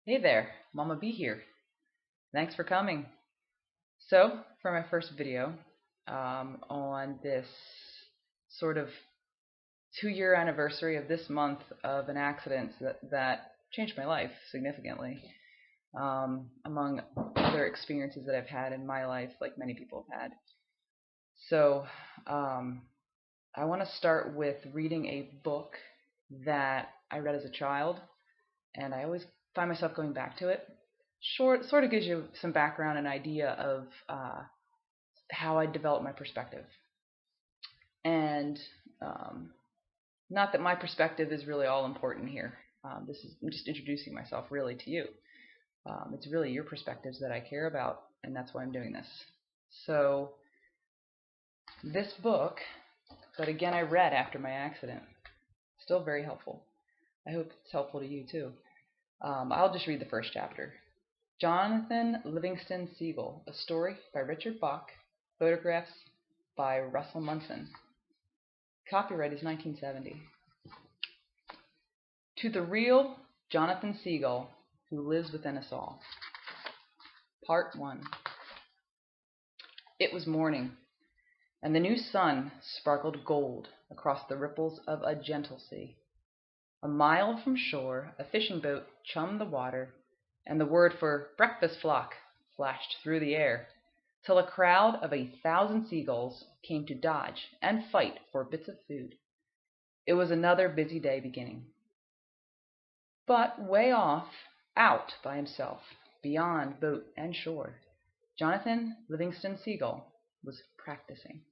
Hey there, Mama B here. Thanks for coming. So, for my first video on this sort of 2-year anniversary of this month of an accident that changed my life significantly, among other experiences that I've had in my life, like many people have had. So, I want to start with reading a book that I read as a child, and I always find myself going back to it. Sort of gives you some background and idea of how I develop my perspective. And not that my perspective is really all important here. I'm just introducing myself really to you. It's really your perspectives that I care about, and that's why I'm doing this. So this book, that again I read after my accident, still very helpful. I hope it's helpful to you too. I'll just read the first chapter. Jonathan Livingston Seagull, a story by Richard Bach, photographs by Russell Munson. Copyright is 1970. To the real Jonathan Seagull, who lives within us all. Part 1. It was morning, and the new sun sparkled gold across the ripples of a gentle sea. A mile from shore, a fishing boat chummed the water, and the word for breakfast flock flashed through the air, till a crowd of 1,000 seagulls came to dodge and fight for bits of food. It was another busy day beginning. But way off, out by himself, beyond boat and shore, Jonathan Livingston Seagull was practicing.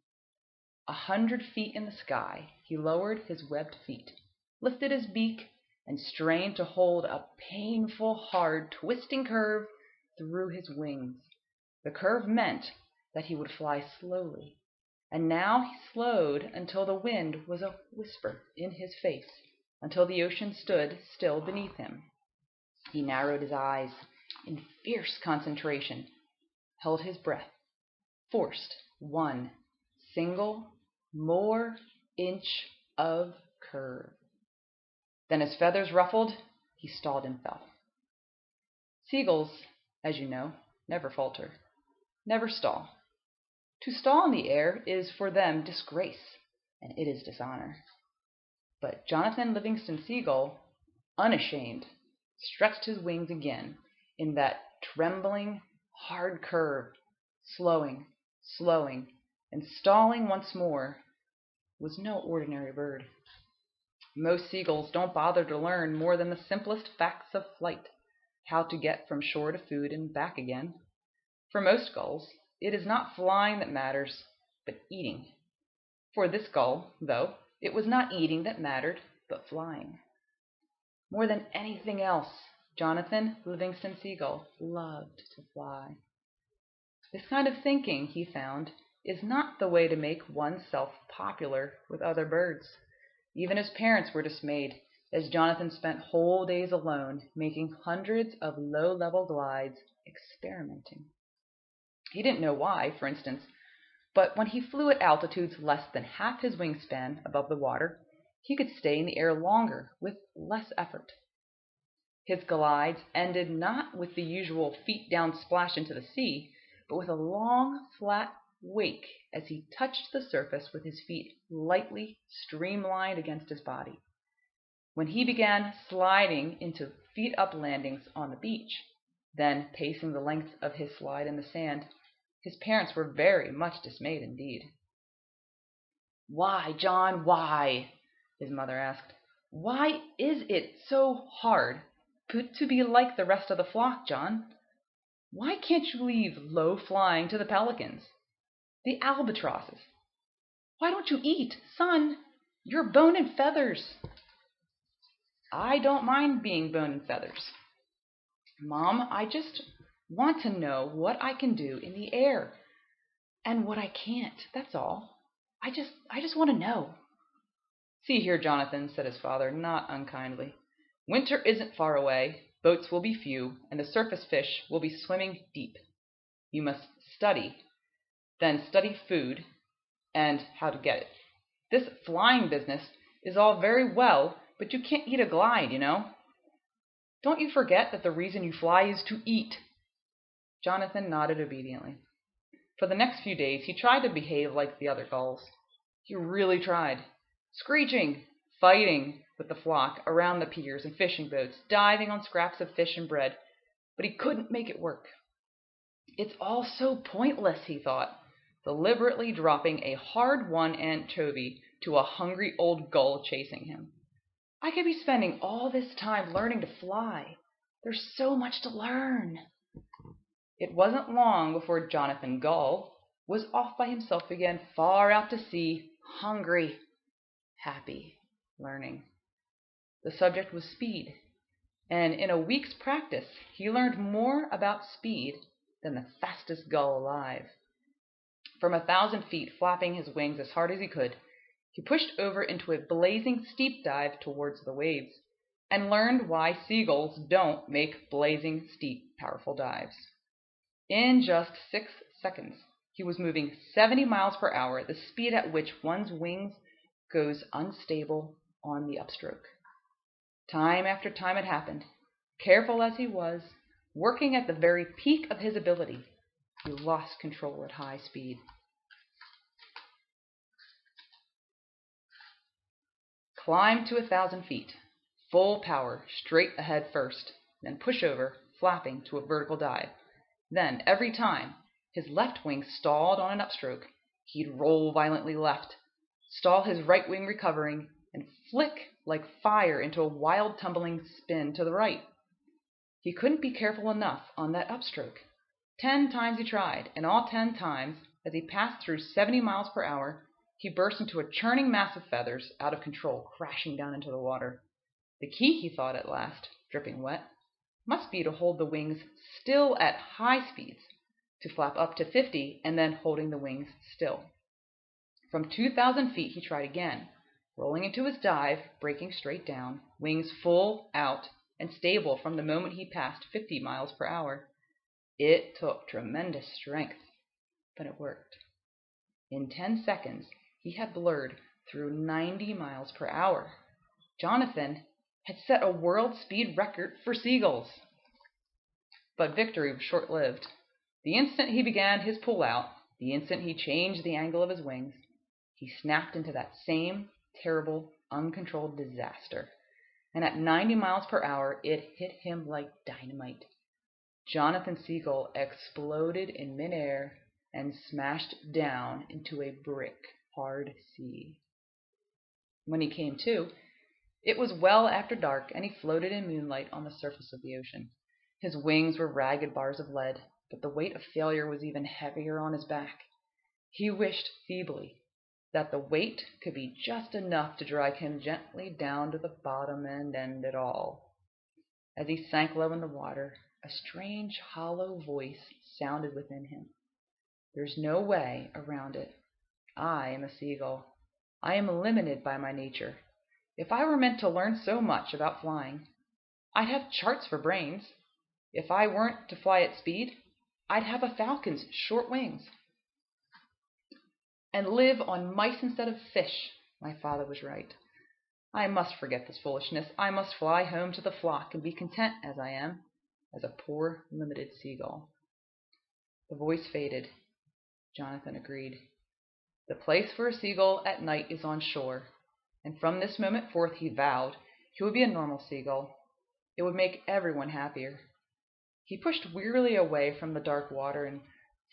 100 feet in the sky, he lowered his webbed feet, lifted his beak, and strained to hold a painful, hard, twisting curve through his wings. The curve meant that he would fly slowly, and now he slowed until the wind was a whisper in his face, until the ocean stood still beneath him. He narrowed his eyes in fierce concentration, held his breath, forced one single more inch of curve. Then his feathers ruffled, he stalled and fell. Seagulls, as you know, never falter, never stall. To stall in the air is for them disgrace, and it is dishonor. But Jonathan Livingston Seagull, unashamed, stretched his wings again in that trembling, hard curve, slowing, and stalling once more, was no ordinary bird. Most seagulls don't bother to learn more than the simplest facts of flight, how to get from shore to food and back again. For most gulls, it is not flying that matters, but eating. For this gull, though, it was not eating that mattered, but flying. More than anything else, Jonathan Livingston Seagull loved to fly. This kind of thinking, he found, is not the way to make oneself popular with other birds. Even his parents were dismayed, as Jonathan spent whole days alone, making hundreds of low-level glides, experimenting. He didn't know why, for instance, but when he flew at altitudes less than half his wingspan above the water, he could stay in the air longer with less effort. His glides ended not with the usual feet-down splash into the sea, but with a long, flat wake as he touched the surface with his feet lightly streamlined against his body. When he began sliding into feet-up landings on the beach, then pacing the length of his slide in the sand, his parents were very much dismayed indeed. "Why, John, why?" his mother asked. "Why is it so hard to be like the rest of the flock, John? Why can't you leave low flying to the pelicans, the albatrosses? Why don't you eat, son? You're bone and feathers." "I don't mind being bone and feathers, Mom. I just want to know what I can do in the air and what I can't. That's all. I just want to know." "See here, Jonathan," said his father, not unkindly. "Winter isn't far away. Boats will be few, and the surface fish will be swimming deep. You must study, then study food and how to get it. This flying business is all very well, but you can't eat a glide, you know." Don't you forget that the reason you fly is to eat." Jonathan nodded obediently. For the next few days he tried to behave like the other gulls. He really tried. Screeching, fighting with the flock around the piers and fishing boats, diving on scraps of fish and bread, but he couldn't make it work. "It's all so pointless," he thought, deliberately dropping a hard-won anchovy to a hungry old gull chasing him. "I could be spending all this time learning to fly. There's so much to learn." It wasn't long before Jonathan Gull was off by himself again, far out to sea, hungry, happy, learning. The subject was speed, and in a week's practice he learned more about speed than the fastest gull alive. From 1,000 feet, flapping his wings as hard as he could, he pushed over into a blazing steep dive towards the waves, and learned why seagulls don't make blazing, steep, powerful dives. In just 6 seconds, he was moving 70 miles per hour, the speed at which one's wings goes unstable on the upstroke. Time after time it happened. Careful as he was, working at the very peak of his ability, he lost control at high speed. Climb to 1,000 feet, full power, straight ahead first, then push over, flapping to a vertical dive. Then, every time his left wing stalled on an upstroke, he'd roll violently left, stall his right wing recovering, and flick like fire into a wild tumbling spin to the right. He couldn't be careful enough on that upstroke. 10 times he tried, and all 10 times, as he passed through 70 miles per hour, he burst into a churning mass of feathers, out of control, crashing down into the water. The key, he thought at last, dripping wet, must be to hold the wings still at high speeds, to flap up to 50 and then holding the wings still. From 2,000 feet he tried again, rolling into his dive, breaking straight down, wings full out and stable from the moment he passed 50 miles per hour. It took tremendous strength, but it worked. In 10 seconds he had blurred through 90 miles per hour. Jonathan had set a world speed record for seagulls. But victory was short-lived. The instant he began his pull-out, the instant he changed the angle of his wings, he snapped into that same terrible, uncontrolled disaster, and at 90 miles per hour it hit him like dynamite. Jonathan Seagull exploded in midair and smashed down into a brick hard sea. When he came to, it was well after dark, and he floated in moonlight on the surface of the ocean. His wings were ragged bars of lead, but the weight of failure was even heavier on his back. He wished feebly that the weight could be just enough to drag him gently down to the bottom and end it all. As he sank low in the water, a strange, hollow voice sounded within him. "There's no way around it. I am a seagull. I am limited by my nature. If I were meant to learn so much about flying, I'd have charts for brains. If I weren't to fly at speed, I'd have a falcon's short wings, and live on mice instead of fish. My father was right. I must forget this foolishness. I must fly home to the flock and be content as I am, as a poor, limited seagull." The voice faded. Jonathan agreed. The place for a seagull at night is on shore, and from this moment forth he vowed he would be a normal seagull. It would make everyone happier. He pushed wearily away from the dark water and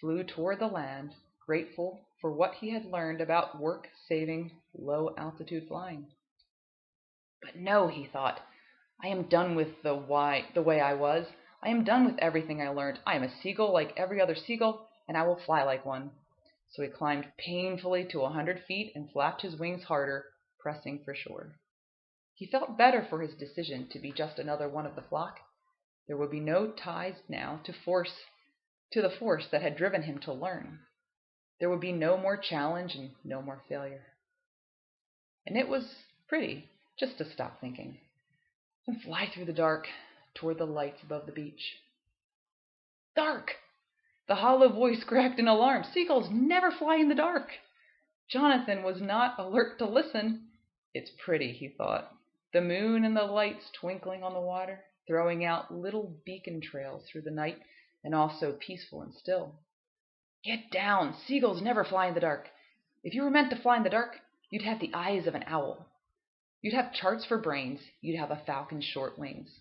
flew toward the land, grateful for what he had learned about work-saving, low-altitude flying. But no, he thought, I am done with the way I was. I am done with everything I learned. I am a seagull like every other seagull, and I will fly like one. So he climbed painfully to 100 feet and flapped his wings harder, pressing for shore. He felt better for his decision to be just another one of the flock. There would be no ties now to the force that had driven him to learn. There would be no more challenge and no more failure. And it was pretty just to stop thinking and fly through the dark toward the lights above the beach. Dark! The hollow voice cracked in alarm. Seagulls never fly in the dark. Jonathan was not alert to listen. It's pretty, he thought. The moon and the lights twinkling on the water. throwing out little beacon trails through the night, and also peaceful and still. "Get down! Seagulls never fly in the dark. If you were meant to fly in the dark, you'd have the eyes of an owl. You'd have charts for brains. You'd have a falcon's short wings."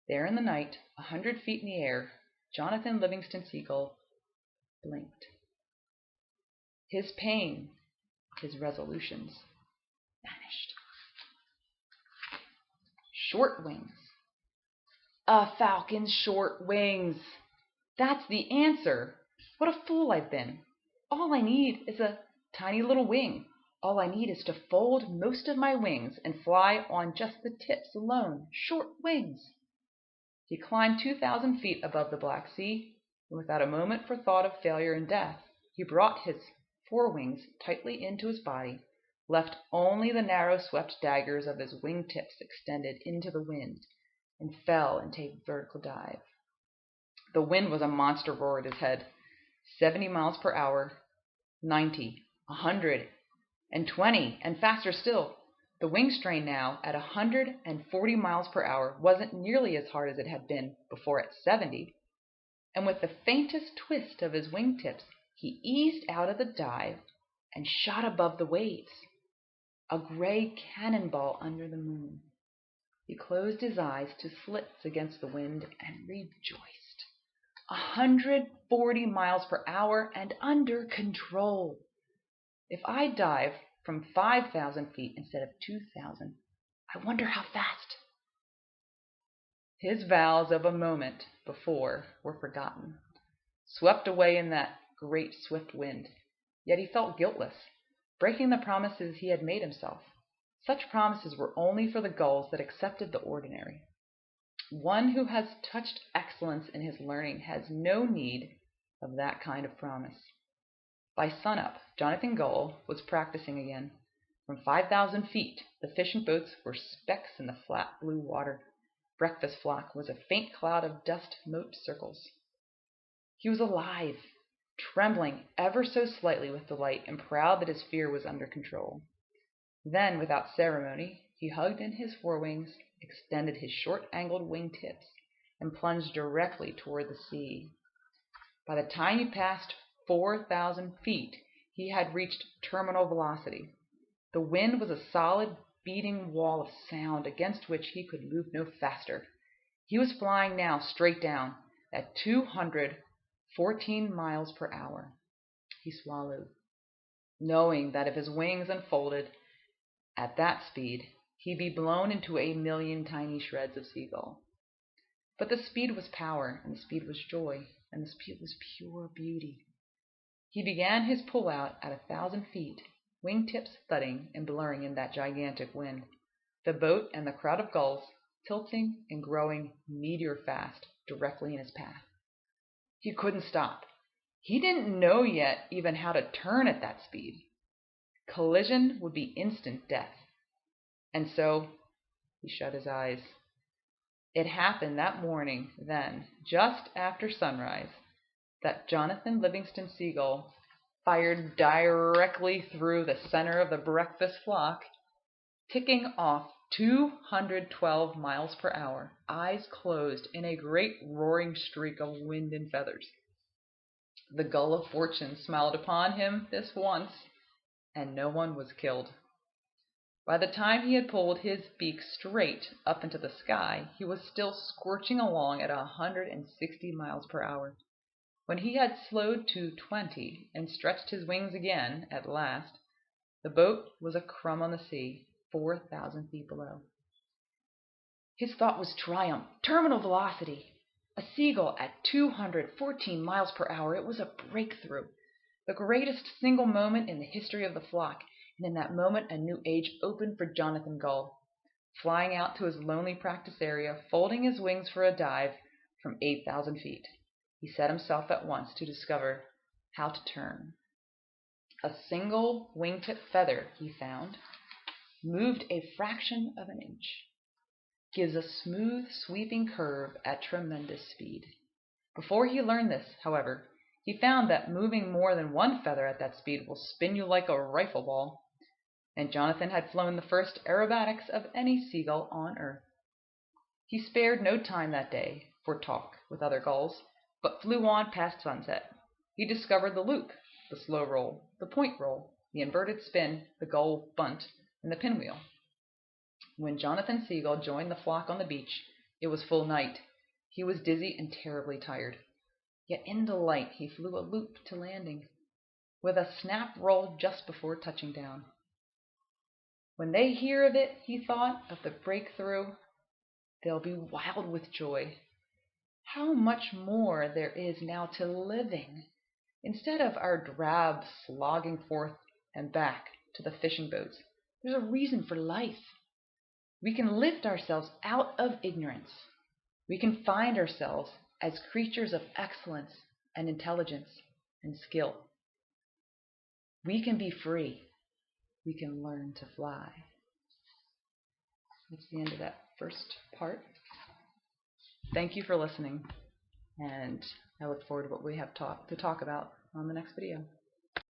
There in the night, 100 feet in the air, Jonathan Livingston Seagull blinked. His pain, his resolutions, vanished. Short wings. A falcon's short wings. That's the answer. What a fool I've been. All I need is a tiny little wing. All I need is to fold most of my wings and fly on just the tips alone. Short wings. He climbed 2,000 feet above the Black Sea, and without a moment for thought of failure and death, he brought his forewings tightly into his body, left only the narrow swept daggers of his wing tips extended into the wind, and fell into a vertical dive. The wind was a monster roar at his head. 70 miles per hour, 90, 100, and 20, and faster still. The wing strain now at 140 miles per hour wasn't nearly as hard as it had been before at 70, and with the faintest twist of his wing tips, he eased out of the dive and shot above the waves, a gray cannonball under the moon. He closed his eyes to slits against the wind and rejoiced. 140 miles per hour and under control. If I dive from 5,000 feet instead of 2,000, I wonder how fast. His vows of a moment before were forgotten, swept away in that great swift wind. Yet he felt guiltless, breaking the promises he had made himself. Such promises were only for the gulls that accepted the ordinary. One who has touched excellence in his learning has no need of that kind of promise. By sunup, Jonathan Gull was practicing again. From 5,000 feet, the fishing boats were specks in the flat blue water. Breakfast flock was a faint cloud of dust-mote circles. He was alive, trembling ever so slightly with delight, and proud that his fear was under control. Then, without ceremony, he hugged in his forewings, extended his short-angled wing tips, and plunged directly toward the sea. By the time he passed 4,000 feet, he had reached terminal velocity. The wind was a solid, beating wall of sound against which he could move no faster. He was flying now straight down at 214 miles per hour. He swallowed, knowing that if his wings unfolded at that speed, he'd be blown into a million tiny shreds of seagull. But the speed was power, and the speed was joy, and the speed was pure beauty. He began his pull-out at 1,000 feet, wing-tips thudding and blurring in that gigantic wind. The boat and the crowd of gulls, tilting and growing meteor-fast, directly in his path. He couldn't stop. He didn't know yet even how to turn at that speed. Collision would be instant death. And so he shut his eyes. It happened that morning, then, just after sunrise, that Jonathan Livingston Seagull fired directly through the center of the breakfast flock, ticking off 212 miles per hour, eyes closed, in a great roaring streak of wind and feathers. The gull of fortune smiled upon him this once, and no one was killed. By the time he had pulled his beak straight up into the sky, he was still scorching along at 160 miles per hour. When he had slowed to 20 and stretched his wings again at last, the boat was a crumb on the sea, 4,000 feet below. His thought was triumph, terminal velocity. A seagull at 214 miles per hour. It was a breakthrough, the greatest single moment in the history of the flock, and in that moment a new age opened for Jonathan Gull. Flying out to his lonely practice area, folding his wings for a dive from 8,000 feet. He set himself at once to discover how to turn. A single wingtip feather, he found, moved a fraction of an inch, gives a smooth, sweeping curve at tremendous speed. Before he learned this, however, he found that moving more than one feather at that speed will spin you like a rifle ball, and Jonathan had flown the first aerobatics of any seagull on earth. He spared no time that day for talk with other gulls, but flew on past sunset. He discovered the loop, the slow roll, the point roll, the inverted spin, the gull bunt, and the pinwheel. When Jonathan Seagull joined the flock on the beach, it was full night. He was dizzy and terribly tired. Yet in delight he flew a loop to landing, with a snap roll just before touching down. When they hear of it, he thought, of the breakthrough, they'll be wild with joy. How much more there is now to living, instead of our drab slogging forth and back to the fishing boats. There's a reason for life. We can lift ourselves out of ignorance. We can find ourselves as creatures of excellence and intelligence and skill. We can be free. We can learn to fly. That's the end of that first part. Thank you for listening, and I look forward to what we have to talk about on the next video.